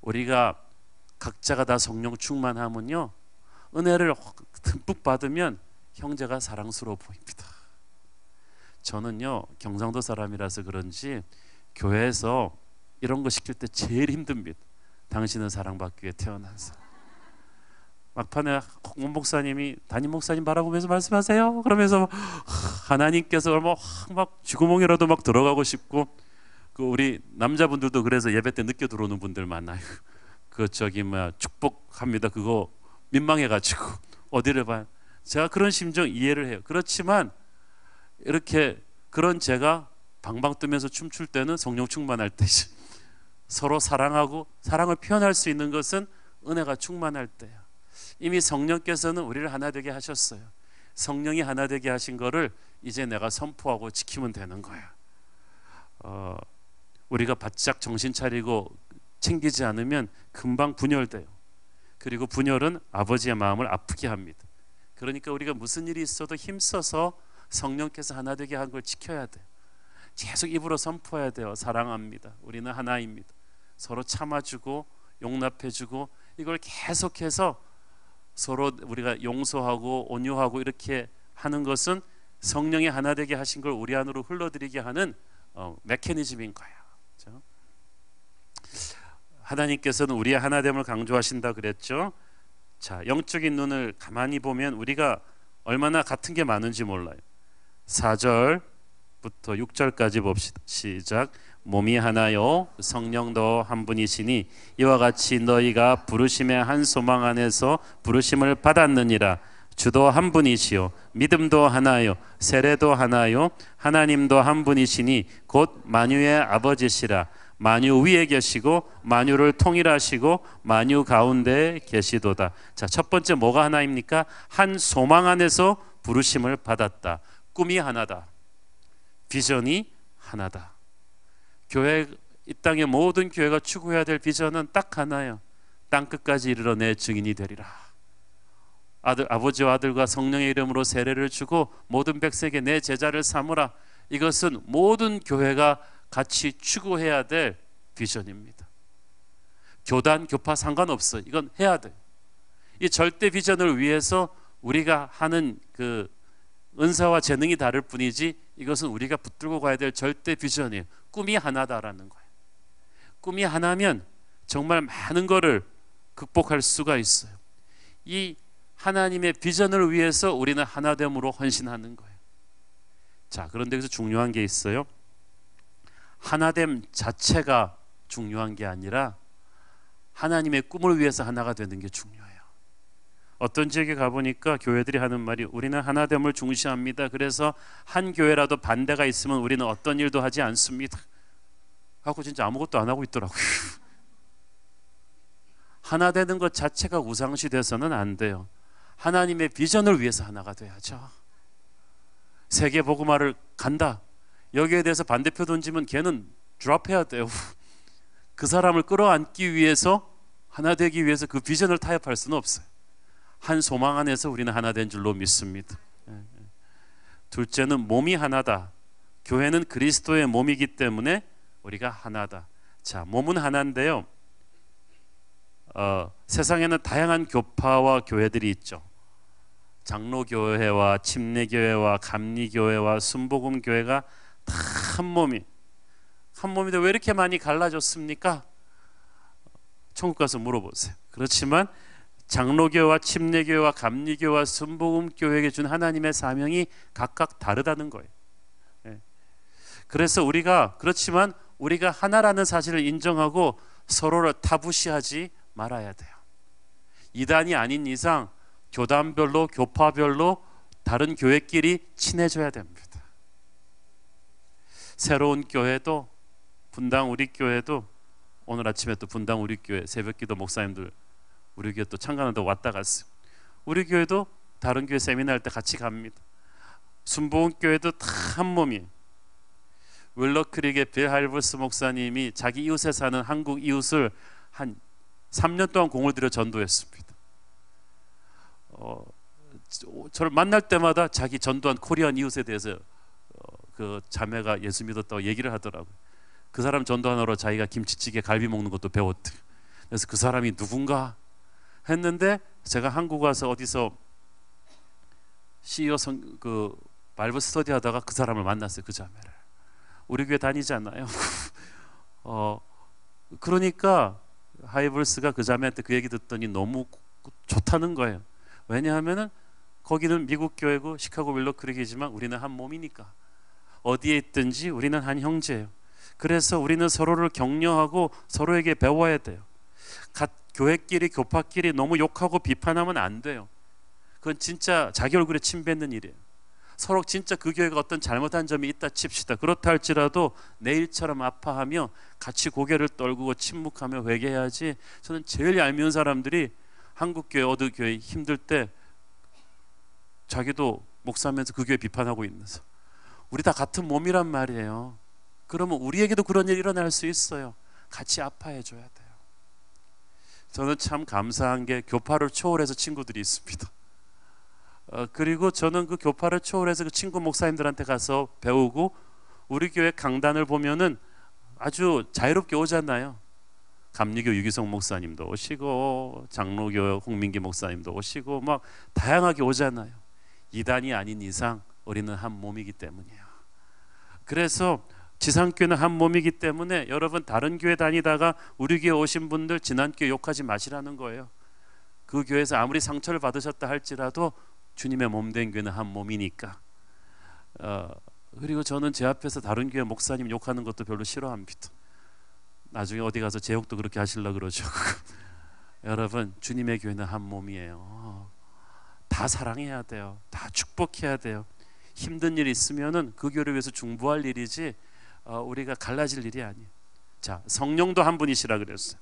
우리가 각자가 다 성령 충만하면요, 은혜를 듬뿍 받으면 형제가 사랑스러워 보입니다. 저는요, 경상도 사람이라서 그런지 교회에서 이런 거 시킬 때 제일 힘듭니다. 당신은 사랑받기 위해 태어난 사람. 막판에 공 목사님이 담임 목사님 바라보면서 말씀하세요. 그러면서 하나님께서 막 쥐구멍이라도 막 들어가고 싶고, 그 우리 남자분들도 그래서 예배 때 늦게 들어오는 분들 많아요. 그 저기 뭐 축복합니다. 그거 민망해가지고 어디를 봐요. 제가 그런 심정 이해를 해요. 그렇지만 이렇게 그런 제가 방방 뜨면서 춤출 때는 성령 충만할 때지. 서로 사랑하고 사랑을 표현할 수 있는 것은 은혜가 충만할 때야. 이미 성령께서는 우리를 하나 되게 하셨어요. 성령이 하나 되게 하신 거를 이제 내가 선포하고 지키면 되는 거야. 우리가 바짝 정신 차리고 챙기지 않으면 금방 분열돼요. 그리고 분열은 아버지의 마음을 아프게 합니다. 그러니까 우리가 무슨 일이 있어도 힘써서 성령께서 하나 되게 한 걸 지켜야 돼요. 계속 입으로 선포해야 돼요. 사랑합니다. 우리는 하나입니다. 서로 참아주고 용납해주고 이걸 계속해서 서로 우리가 용서하고 온유하고 이렇게 하는 것은 성령이 하나 되게 하신 걸 우리 안으로 흘러들이게 하는 메커니즘인 거예요. 그렇죠? 하나님께서는 우리의 하나됨을 강조하신다 그랬죠. 자, 영적인 눈을 가만히 보면 우리가 얼마나 같은 게 많은지 몰라요. 4절부터 6절까지 봅시다. 시작. 몸이 하나요 성령도 한 분이시니 이와 같이 너희가 부르심의 한 소망 안에서 부르심을 받았느니라. 주도 한 분이시요 믿음도 하나요 세례도 하나요 하나님도 한 분이시니 곧 만유의 아버지시라. 만유 위에 계시고 만유를 통일하시고 만유 가운데 계시도다. 자, 첫 번째 뭐가 하나입니까? 한 소망 안에서 부르심을 받았다. 꿈이 하나다. 비전이 하나다. 교회, 이 땅의 모든 교회가 추구해야 될 비전은 딱 하나예요. 땅끝까지 이르러 내 증인이 되리라. 아버지와 아들과 성령의 이름으로 세례를 주고 모든 백성에게 내 제자를 삼으라. 이것은 모든 교회가 같이 추구해야 될 비전입니다. 교단, 교파 상관없어요. 이건 해야 돼요. 이 절대 비전을 위해서 우리가 하는 그 은사와 재능이 다를 뿐이지 이것은 우리가 붙들고 가야 될 절대 비전이에요. 꿈이 하나다라는 거예요. 꿈이 하나면 정말 많은 거를 극복할 수가 있어요. 이 하나님의 비전을 위해서 우리는 하나됨으로 헌신하는 거예요. 자, 그런데 여기서 중요한 게 있어요. 하나됨 자체가 중요한 게 아니라 하나님의 꿈을 위해서 하나가 되는 게 중요해요. 어떤 지역에 가보니까 교회들이 하는 말이 우리는 하나됨을 중시합니다. 그래서 한 교회라도 반대가 있으면 우리는 어떤 일도 하지 않습니다 하고 진짜 아무것도 안 하고 있더라고요. 하나 되는 것 자체가 우상시 돼서는 안 돼요. 하나님의 비전을 위해서 하나가 돼야죠. 세계 복음화를 간다. 여기에 대해서 반대표 던지면 걔는 드랍해야 돼요. 그 사람을 끌어안기 위해서, 하나 되기 위해서 그 비전을 타협할 수는 없어요. 한 소망 안에서 우리는 하나 된 줄로 믿습니다. 둘째는 몸이 하나다. 교회는 그리스도의 몸이기 때문에 우리가 하나다. 자, 몸은 하나인데요. 세상에는 다양한 교파와 교회들이 있죠. 장로교회와 침례교회와 감리교회와 순복음교회가 다 한 몸인데 왜 이렇게 많이 갈라졌습니까? 천국 가서 물어보세요. 그렇지만 장로교회와 침례교회와 감리교회와 순복음교회에게 준 하나님의 사명이 각각 다르다는 거예요. 그래서 그렇지만 우리가 하나라는 사실을 인정하고 서로를 타부시하지 말아야 돼요. 이단이 아닌 이상 교단별로, 교파별로 다른 교회끼리 친해져야 됩니다. 새로운 교회도, 분당 우리 교회도, 오늘 아침에 또 분당 우리 교회 새벽기도 목사님들 우리 교회 또 참관하다 왔다 갔어요. 우리 교회도 다른 교회 세미나 할 때 같이 갑니다. 순복음교회도 다 한 몸이에요. 윌러크릭의 빌 할버스 목사님이 자기 이웃에 사는 한국 이웃을 한 3년 동안 공을 들여 전도했습니다. 저를 만날 때마다 자기 전도한 코리안 이웃에 대해서 그 자매가 예수 믿었다고 얘기를 하더라고요. 그 사람 전도하느라 자기가 김치찌개 갈비 먹는 것도 배웠대요. 그래서 그 사람이 누군가 했는데 제가 한국 와서 어디서 CEO 그 바이블 스터디 하다가 그 사람을 만났어요. 그 자매를. 우리 교회 다니잖아요. 그러니까 하이블스가 그 자매한테 그 얘기 듣더니 너무 좋다는 거예요. 왜냐하면은 거기는 미국 교회고 시카고 윌러크릭이지만 우리는 한 몸이니까 어디에 있든지 우리는 한 형제예요. 그래서 우리는 서로를 격려하고 서로에게 배워야 돼요. 교회끼리 교파끼리 너무 욕하고 비판하면 안 돼요. 그건 진짜 자기 얼굴에 침 뱉는 일이에요. 서로 진짜 그 교회가 어떤 잘못한 점이 있다 칩시다. 그렇다 할지라도 내 일처럼 아파하며 같이 고개를 떨구고 침묵하며 회개해야지. 저는 제일 얄미운 사람들이 한국교회 어느 교회 힘들 때 자기도 목사면서 그 교회 비판하고 있면서, 우리 다 같은 몸이란 말이에요. 그러면 우리에게도 그런 일이 일어날 수 있어요. 같이 아파해 줘야 돼요. 저는 참 감사한 게 교파를 초월해서 친구들이 있습니다. 그리고 저는 그 교파를 초월해서 그 친구 목사님들한테 가서 배우고, 우리 교회 강단을 보면은 아주 자유롭게 오잖아요. 감리교 유기성 목사님도 오시고 장로교 홍민기 목사님도 오시고 막 다양하게 오잖아요. 이단이 아닌 이상 우리는 한 몸이기 때문이에요. 그래서 지상교회는 한 몸이기 때문에 여러분 다른 교회 다니다가 우리 교회 오신 분들 지난 교회 욕하지 마시라는 거예요. 그 교회에서 아무리 상처를 받으셨다 할지라도 주님의 몸된 교회는 한 몸이니까. 그리고 저는 제 앞에서 다른 교회 목사님 욕하는 것도 별로 싫어합니다. 나중에 어디 가서 제 욕도 그렇게 하시려고 그러죠. 여러분 주님의 교회는 한 몸이에요. 다 사랑해야 돼요. 다 축복해야 돼요. 힘든 일 있으면은 그 교회를 위해서 중보할 일이지 우리가 갈라질 일이 아니에요. 자, 성령도 한 분이시라 그랬어요.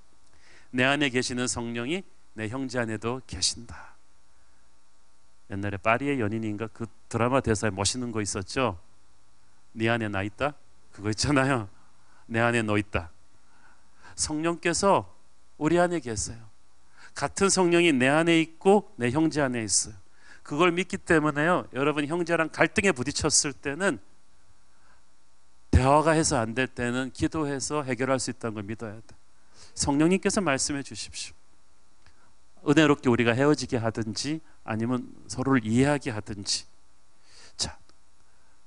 내 안에 계시는 성령이 내 형제 안에도 계신다. 옛날에 파리의 연인인가 그 드라마 대사에 멋있는 거 있었죠. 네 안에 나 있다? 그거 있잖아요. 내 안에 너 있다. 성령께서 우리 안에 계세요. 같은 성령이 내 안에 있고 내 형제 안에 있어요. 그걸 믿기 때문에요, 여러분 형제랑 갈등에 부딪혔을 때는 대화가 해서 안 될 때는 기도해서 해결할 수 있다는 걸 믿어야 돼. 성령님께서 말씀해 주십시오. 은혜롭게 우리가 헤어지게 하든지 아니면 서로를 이해하게 하든지. 자,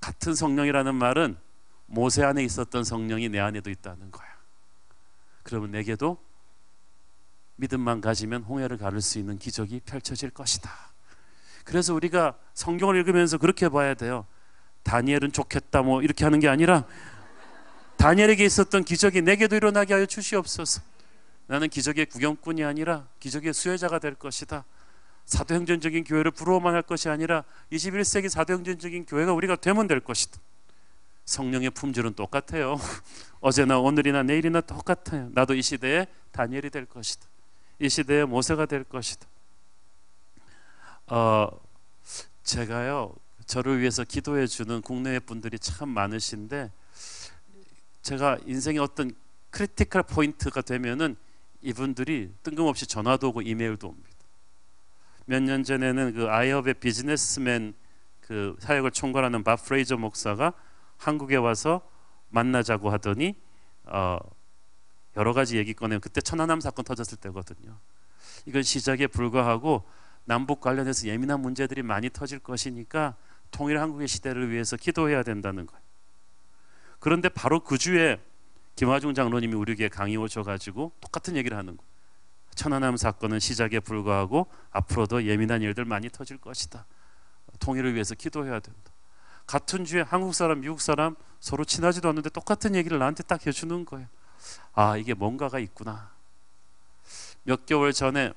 같은 성령이라는 말은 모세 안에 있었던 성령이 내 안에도 있다는 거야. 그러면 내게도 믿음만 가지면 홍해를 가를 수 있는 기적이 펼쳐질 것이다. 그래서 우리가 성경을 읽으면서 그렇게 봐야 돼요. 다니엘은 좋겠다 뭐 이렇게 하는 게 아니라 다니엘에게 있었던 기적이 내게도 일어나게 하여 주시옵소서. 나는 기적의 구경꾼이 아니라 기적의 수혜자가 될 것이다. 사도행전적인 교회를 부러워만 할 것이 아니라 21세기 사도행전적인 교회가 우리가 되면 될 것이다. 성령의 품질은 똑같아요. 어제나 오늘이나 내일이나 똑같아요. 나도 이 시대에 다니엘이 될 것이다. 이 시대의 모세가 될 것이다. 제가요, 저를 위해서 기도해 주는 국내외 분들이 참 많으신데, 제가 인생의 어떤 크리티컬 포인트가 되면은 이분들이 뜬금없이 전화도 오고 이메일도 옵니다. 몇 년 전에는 그 아이업의 비즈니스맨 그 사역을 총괄하는 밥 프레이저 목사가 한국에 와서 만나자고 하더니 여러 가지 얘기 꺼내면 그때 천안함 사건 터졌을 때거든요. 이건 시작에 불과하고 남북 관련해서 예민한 문제들이 많이 터질 것이니까 통일 한국의 시대를 위해서 기도해야 된다는 거예요. 그런데 바로 그 주에 김화중 장로님이 우리 교회 강의 오셔가지고 똑같은 얘기를 하는 거예요. 천안함 사건은 시작에 불과하고 앞으로도 예민한 일들 많이 터질 것이다. 통일을 위해서 기도해야 된다. 같은 주에 한국 사람, 미국 사람 서로 친하지도 않는데 똑같은 얘기를 나한테 딱 해주는 거예요. 아, 이게 뭔가가 있구나. 몇 개월 전에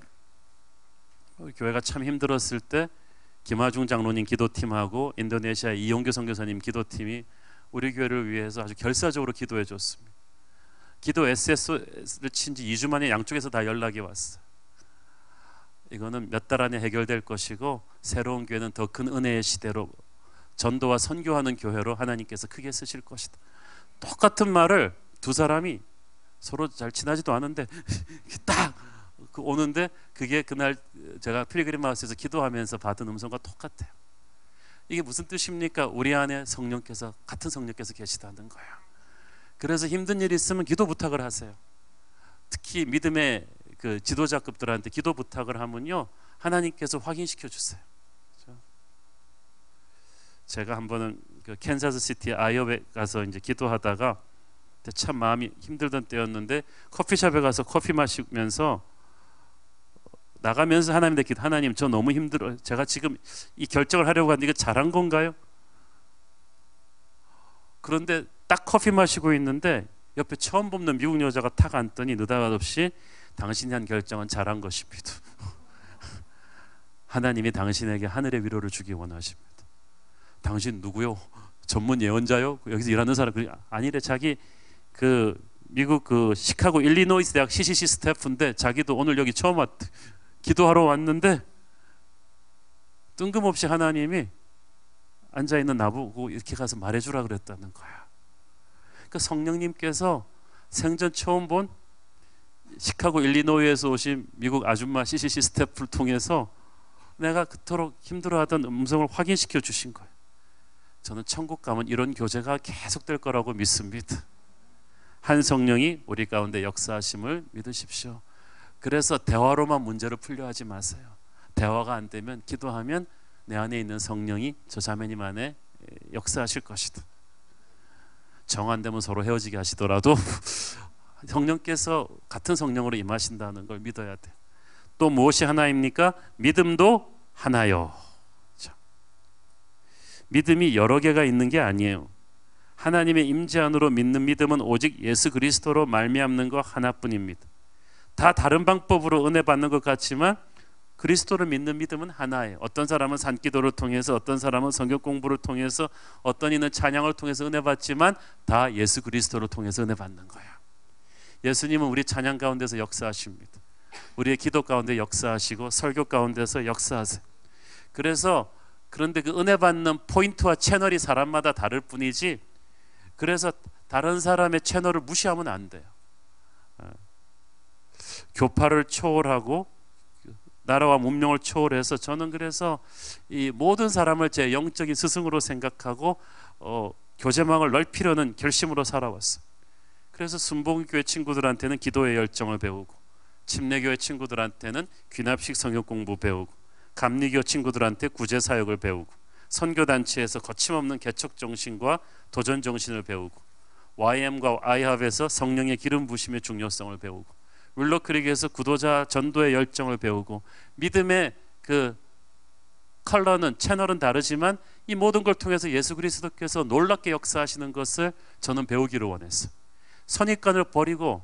교회가 참 힘들었을 때 김화중 장로님 기도팀하고 인도네시아 이용규 선교사님 기도팀이 우리 교회를 위해서 아주 결사적으로 기도해 줬습니다. 기도 SS를 친 지 2주 만에 양쪽에서 다 연락이 왔어요. 이거는 몇 달 안에 해결될 것이고 새로운 교회는 더 큰 은혜의 시대로 전도와 선교하는 교회로 하나님께서 크게 쓰실 것이다. 똑같은 말을 두 사람이 서로 잘 친하지도 않은데 딱 오는데 그게 그날 제가 필그림 하우스에서 기도하면서 받은 음성과 똑같아요. 이게 무슨 뜻입니까? 우리 안에 성령께서 같은 성령께서 계시다는 거예요. 그래서 힘든 일이 있으면 기도 부탁을 하세요. 특히 믿음의 그 지도자급들한테 기도 부탁을 하면요 하나님께서 확인시켜 주세요. 그렇죠? 제가 한 번은 그 캔자스 시티 아이업에 가서 이제 기도하다가 참 마음이 힘들던 때였는데 커피숍에 가서 커피 마시면서 나가면서 하나님께 기도, 하나님 저 너무 힘들어요. 제가 지금 이 결정을 하려고 하는데 이게 잘한 건가요? 그런데 딱 커피 마시고 있는데 옆에 처음 뵙는 미국 여자가 탁 앉더니 느닷없이 당신이 한 결정은 잘한 것입니다. 하나님이 당신에게 하늘의 위로를 주기 원하십니다. 당신 누구요? 전문 예언자요? 여기서 일하는 사람? 아니래. 자기 그 미국 그 시카고 일리노이스 대학 CCC 스태프인데 자기도 오늘 여기 처음 기도하러 왔는데 뜬금없이 하나님이 앉아있는 나보고 이렇게 가서 말해주라 그랬다는 거야. 그러니까 성령님께서 생전 처음 본 시카고 일리노이에서 오신 미국 아줌마 CCC 스태프를 통해서 내가 그토록 힘들어하던 음성을 확인시켜 주신 거예요. 저는 천국 가면 이런 교제가 계속될 거라고 믿습니다. 한 성령이 우리 가운데 역사하심을 믿으십시오. 그래서 대화로만 문제를 풀려 하지 마세요. 대화가 안 되면 기도하면 내 안에 있는 성령이 저 자매님 안에 역사하실 것이다. 정 안 되면 서로 헤어지게 하시더라도 성령께서 같은 성령으로 임하신다는 걸 믿어야 돼요. 또 무엇이 하나입니까? 믿음도 하나요. 자, 믿음이 여러 개가 있는 게 아니에요. 하나님의 임재 안으로 믿는 믿음은 오직 예수 그리스도로 말미암는 것 하나뿐입니다. 다 다른 방법으로 은혜 받는 것 같지만 그리스도를 믿는 믿음은 하나예요. 어떤 사람은 산기도를 통해서, 어떤 사람은 성경 공부를 통해서, 어떤 이는 찬양을 통해서 은혜 받지만 다 예수 그리스도를 통해서 은혜 받는 거예요. 예수님은 우리 찬양 가운데서 역사하십니다. 우리의 기도 가운데 역사하시고 설교 가운데서 역사하세요. 그래서 그런데 그 은혜 받는 포인트와 채널이 사람마다 다를 뿐이지, 그래서 다른 사람의 채널을 무시하면 안 돼요. 교파를 초월하고 나라와 문명을 초월해서 저는 그래서 이 모든 사람을 제 영적인 스승으로 생각하고 교제망을 넓히려는 결심으로 살아왔어요. 그래서 순복음교회 친구들한테는 기도의 열정을 배우고, 침례교회 친구들한테는 귀납식 성경 공부 배우고, 감리교 친구들한테 구제사역을 배우고, 선교단체에서 거침없는 개척정신과 도전정신을 배우고, YM과 IHAB에서 성령의 기름 부심의 중요성을 배우고, 윌로크릭에서 구도자 전도의 열정을 배우고, 믿음의 그 컬러는 채널은 다르지만 이 모든 걸 통해서 예수 그리스도께서 놀랍게 역사하시는 것을 저는 배우기를 원했어요. 선입관을 버리고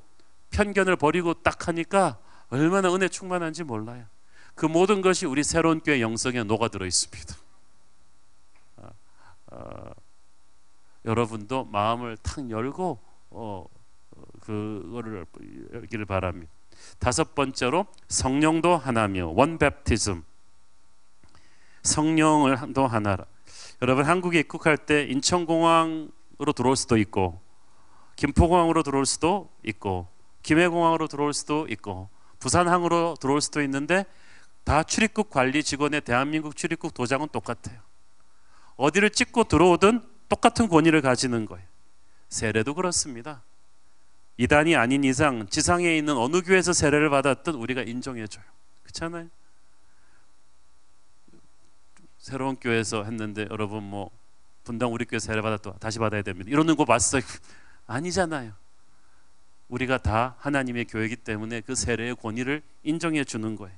편견을 버리고 딱 하니까 얼마나 은혜 충만한지 몰라요. 그 모든 것이 우리 새로운 교회 영성에 녹아들어 있습니다. 여러분도 마음을 탁 열고 그거를 열기를 바랍니다. 다섯 번째로 성령도 하나며 원 베프티즘. 성령을도 하나라. 여러분 한국에 입국할 때 인천공항으로 들어올 수도 있고 김포공항으로 들어올 수도 있고 김해공항으로 들어올 수도 있고 부산항으로 들어올 수도 있는데 다 출입국 관리 직원의 대한민국 출입국 도장은 똑같아요. 어디를 찍고 들어오든 똑같은 권위를 가지는 거예요. 세례도 그렇습니다. 이단이 아닌 이상 지상에 있는 어느 교회에서 세례를 받았든 우리가 인정해줘요. 그렇잖아요. 새로운 교회에서 했는데 여러분 뭐 분당 우리 교회 세례 받았다 다시 받아야 됩니다. 이러는 거 봤어요? 아니잖아요. 우리가 다 하나님의 교회이기 때문에 그 세례의 권위를 인정해 주는 거예요.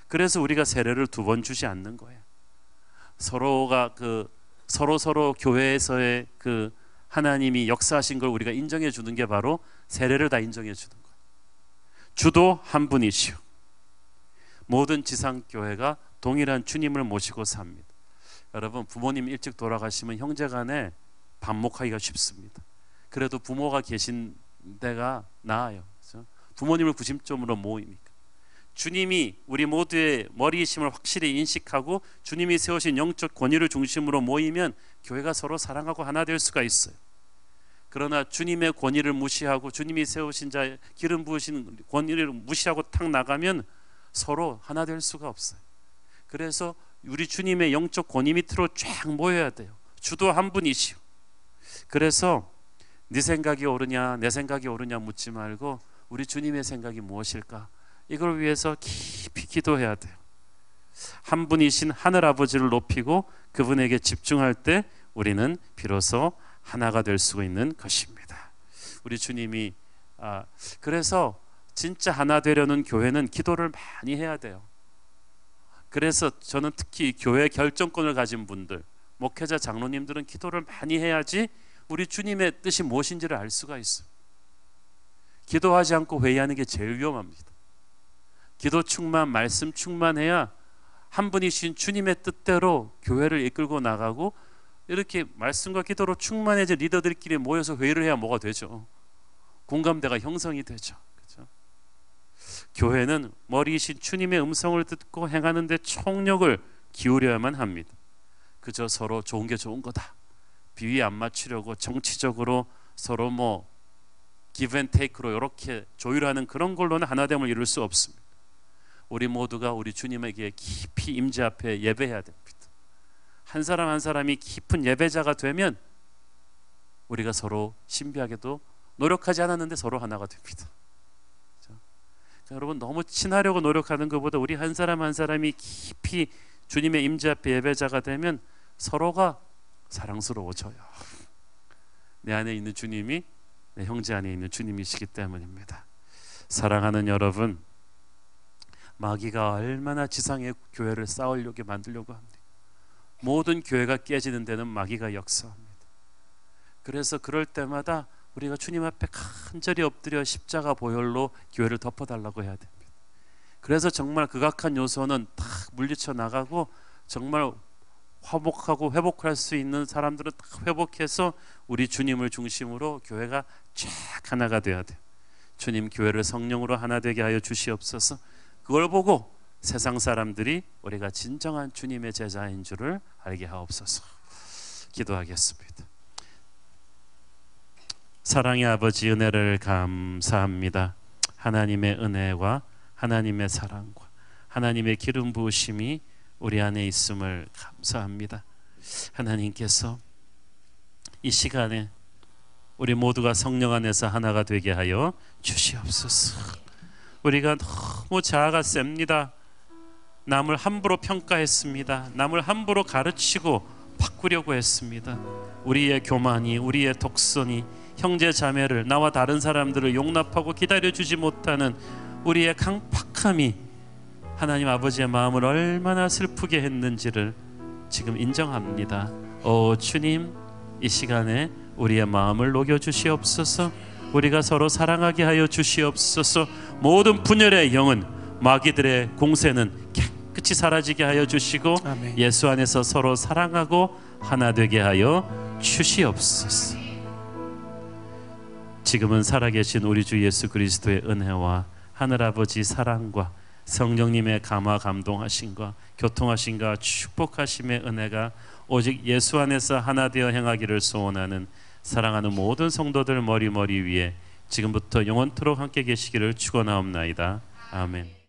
그래서 우리가 세례를 두 번 주지 않는 거예요. 서로가 서로 교회에서의 그 하나님이 역사하신 걸 우리가 인정해 주는 게 바로 세례를 다 인정해 주는 거예요. 주도 한 분이시오. 모든 지상교회가 동일한 주님을 모시고 삽니다. 여러분 부모님 일찍 돌아가시면 형제간에 반목하기가 쉽습니다. 그래도 부모가 계신 데가 나아요. 그렇죠? 부모님을 구심점으로 모이니까. 주님이 우리 모두의 머리이심을 확실히 인식하고 주님이 세우신 영적 권위를 중심으로 모이면 교회가 서로 사랑하고 하나 될 수가 있어요. 그러나 주님의 권위를 무시하고 주님이 세우신 자 기름 부으신 권위를 무시하고 탁 나가면 서로 하나 될 수가 없어요. 그래서 우리 주님의 영적 권위 밑으로 쫙 모여야 돼요. 주도 한 분이시오. 그래서 네 생각이 옳으냐 내 생각이 옳으냐 묻지 말고 우리 주님의 생각이 무엇일까? 이걸 위해서 깊이 기도해야 돼요. 한 분이신 하늘아버지를 높이고 그분에게 집중할 때 우리는 비로소 하나가 될 수 있는 것입니다. 우리 주님이 그래서 진짜 하나 되려는 교회는 기도를 많이 해야 돼요. 그래서 저는 특히 교회 결정권을 가진 분들, 목회자 장로님들은 기도를 많이 해야지 우리 주님의 뜻이 무엇인지를 알 수가 있어요. 기도하지 않고 회의하는 게 제일 위험합니다. 기도 충만, 말씀 충만해야 한 분이신 주님의 뜻대로 교회를 이끌고 나가고 이렇게 말씀과 기도로 충만해진 리더들끼리 모여서 회의를 해야 뭐가 되죠? 공감대가 형성이 되죠. 그렇죠? 교회는 머리이신 주님의 음성을 듣고 행하는 데 총력을 기울여야만 합니다. 그저 서로 좋은 게 좋은 거다. 비위 안 맞추려고 정치적으로 서로 뭐 give and take로 이렇게 조율하는 그런 걸로는 하나됨을 이룰 수 없습니다. 우리 모두가 우리 주님에게 깊이 임재 앞에 예배해야 됩니다. 한 사람 한 사람이 깊은 예배자가 되면 우리가 서로 신비하게도 노력하지 않았는데 서로 하나가 됩니다. 그러니까 여러분 너무 친하려고 노력하는 것보다 우리 한 사람 한 사람이 깊이 주님의 임재 앞에 예배자가 되면 서로가 사랑스러워져요. 내 안에 있는 주님이 내 형제 안에 있는 주님이시기 때문입니다. 사랑하는 여러분, 마귀가 얼마나 지상의 교회를 쌓으려고 만들려고 합니다. 모든 교회가 깨지는 데는 마귀가 역사합니다. 그래서 그럴 때마다 우리가 주님 앞에 간절히 엎드려 십자가 보혈로 교회를 덮어달라고 해야 됩니다. 그래서 정말 극악한 요소는 다 물리쳐 나가고 정말 화목하고 회복할 수 있는 사람들은 다 회복해서 우리 주님을 중심으로 교회가 쫙 하나가 돼야 돼요. 주님 교회를 성령으로 하나 되게 하여 주시옵소서. 그걸 보고 세상 사람들이 우리가 진정한 주님의 제자인 줄을 알게 하옵소서. 기도하겠습니다. 사랑의 아버지, 은혜를 감사합니다. 하나님의 은혜와 하나님의 사랑과 하나님의 기름 부으심이 우리 안에 있음을 감사합니다. 하나님께서 이 시간에 우리 모두가 성령 안에서 하나가 되게 하여 주시옵소서. 우리가 너무 자아가 셉니다. 남을 함부로 평가했습니다. 남을 함부로 가르치고 바꾸려고 했습니다. 우리의 교만이, 우리의 독선이 형제 자매를, 나와 다른 사람들을 용납하고 기다려주지 못하는 우리의 강팍함이 하나님 아버지의 마음을 얼마나 슬프게 했는지를 지금 인정합니다. 오 주님, 이 시간에 우리의 마음을 녹여주시옵소서. 우리가 서로 사랑하게 하여 주시옵소서. 모든 분열의 영은, 마귀들의 공세는 깨끗이 사라지게 하여 주시고 아멘. 예수 안에서 서로 사랑하고 하나 되게 하여 주시옵소서. 지금은 살아계신 우리 주 예수 그리스도의 은혜와 하늘아버지 사랑과 성령님의 감화 감동하심과 교통하심과 축복하심의 은혜가 오직 예수 안에서 하나 되어 행하기를 소원하는 사랑하는 모든 성도들 머리 위에 지금부터 영원토록 함께 계시기를 축원하옵나이다. 아멘.